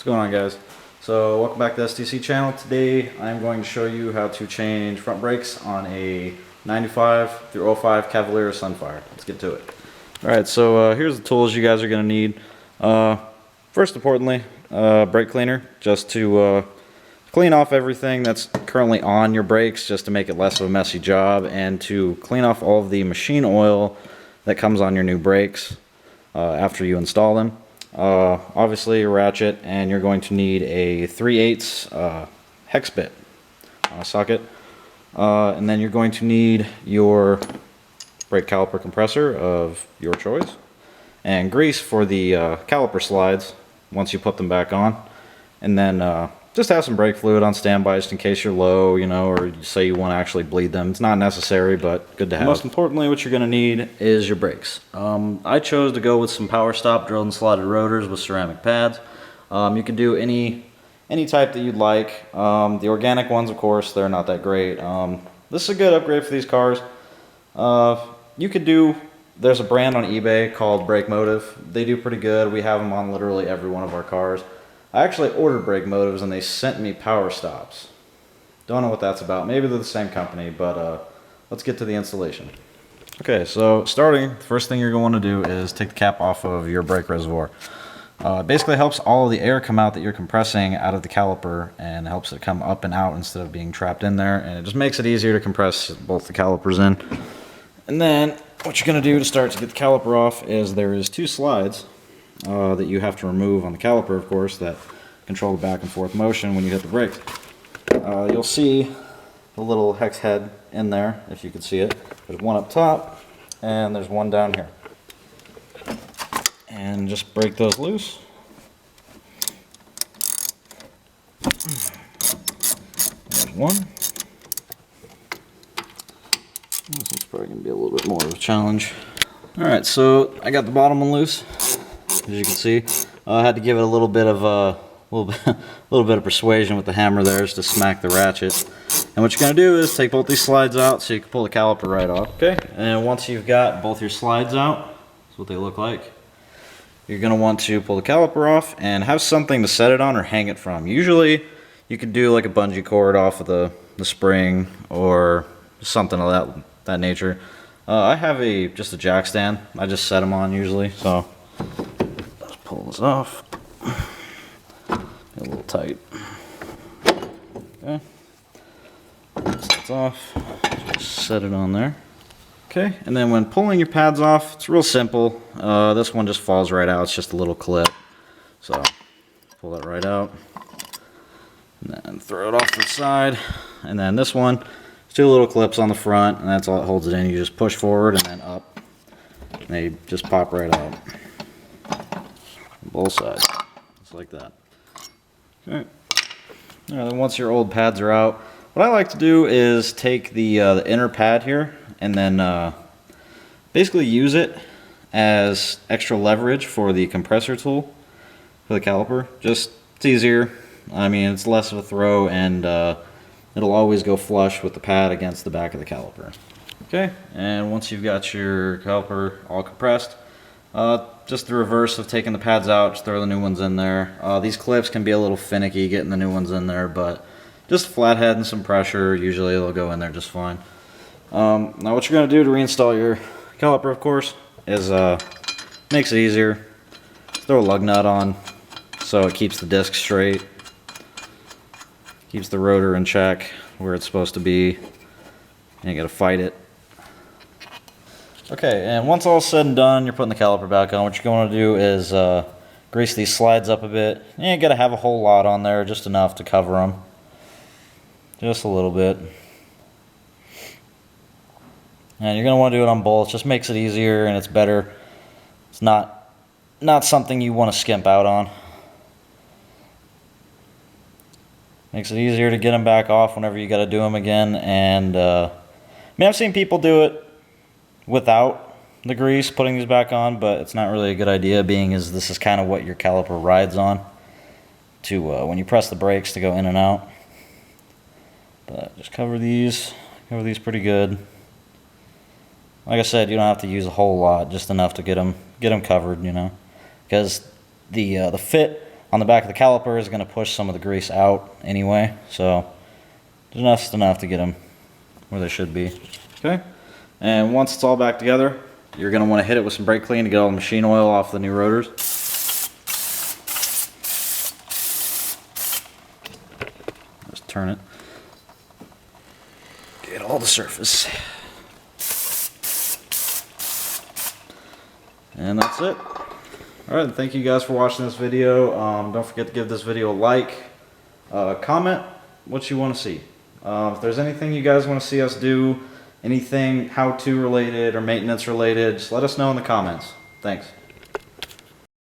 going on, guys? So welcome back to the STC channel. Today I'm going to show you how to change front brakes on a 95 through 05 Cavalier Sunfire. Let's get to it. Alright, so here's the tools you guys are going to need. First importantly, brake cleaner, just to clean off everything that's currently on your brakes, just to make it less of a messy job, and to clean off all of the machine oil that comes on your new brakes after you install them. Obviously a ratchet, and you're going to need a 3/8 hex bit socket, and then you're going to need your brake caliper compressor of your choice, and grease for the caliper slides once you put them back on, and then just have some brake fluid on standby just in case you're low, you know, or say you want to actually bleed them. It's not necessary, but good to have. Most importantly, what you're going to need is your brakes. I chose to go with some Power Stop drilled and slotted rotors with ceramic pads. You can do any type that you'd like. The organic ones, of course, they're not that great. This is a good upgrade for these cars. You could do, there's a brand on eBay called Brake Motive. They do pretty good. We have them on literally every one of our cars. I actually ordered brake motives and they sent me Power Stops. Don't know what that's about. Maybe they're the same company, but let's get to the installation. Okay, so starting, the first thing you're going to want to do is take the cap off of your brake reservoir. It basically helps all of the air come out that you're compressing out of the caliper, and helps it come up and out instead of being trapped in there, and it just makes it easier to compress both the calipers in. And then what you're going to do to start to get the caliper off is there is two slides that you have to remove on the caliper, of course, that control the back and forth motion when you hit the brakes. You'll see the little hex head in there, if you can see it. There's one up top, and there's one down here. And just break those loose. There's one. This is probably going to be a little bit more of a challenge. Alright, so I got the bottom one loose. As you can see, I had to give it a little bit of persuasion with the hammer there, just to smack the ratchet. And what you're going to do is take both these slides out so you can pull the caliper right off. Okay, and once you've got both your slides out, that's what they look like. You're going to want to pull the caliper off and have something to set it on or hang it from. Usually, you could do like a bungee cord off of the spring or something of that nature. I have just a jack stand. I just set them on usually, so. Pull this off. A little tight. Okay. Once that's off, just set it on there. Okay, and then when pulling your pads off, it's real simple. This one just falls right out. It's just a little clip. So pull that right out. And then throw it off to the side. And then this one, two little clips on the front, and that's all that holds it in. You just push forward and then up. And they just pop right out. Both sides, just like that. Okay. Then once your old pads are out, what I like to do is take the inner pad here and then basically use it as extra leverage for the compressor tool for the caliper. Just, it's easier. I mean, it's less of a throw, and it'll always go flush with the pad against the back of the caliper. Okay, and once you've got your caliper all compressed, just the reverse of taking the pads out, just throw the new ones in there. These clips can be a little finicky getting the new ones in there, but just flathead and some pressure, usually they'll go in there just fine. Now what you're going to do to reinstall your caliper, of course, is makes it easier. Throw a lug nut on so it keeps the disc straight, keeps the rotor in check where it's supposed to be, and you got to fight it. Okay, and once all said and done, you're putting the caliper back on. What you're going to do is grease these slides up a bit. You ain't got to have a whole lot on there, just enough to cover them. Just a little bit. And you're going to want to do it on both. Just makes it easier and it's better. It's not something you want to skimp out on. Makes it easier to get them back off whenever you got to do them again. And I mean, I've seen people do it without the grease, putting these back on, but it's not really a good idea, being as this is kind of what your caliper rides on to when you press the brakes to go in and out. But just cover these pretty good. Like I said, you don't have to use a whole lot, just enough to get them covered, you know, because the fit on the back of the caliper is going to push some of the grease out anyway, so just enough to get them where they should be. Okay, and once it's all back together, you're going to want to hit it with some brake clean to get all the machine oil off the new rotors. Just turn it. Get all the surface. And that's it. Alright, thank you guys for watching this video. Don't forget to give this video a like. Comment what you want to see. If there's anything you guys want to see us do, anything how-to related or maintenance related, just let us know in the comments. Thanks.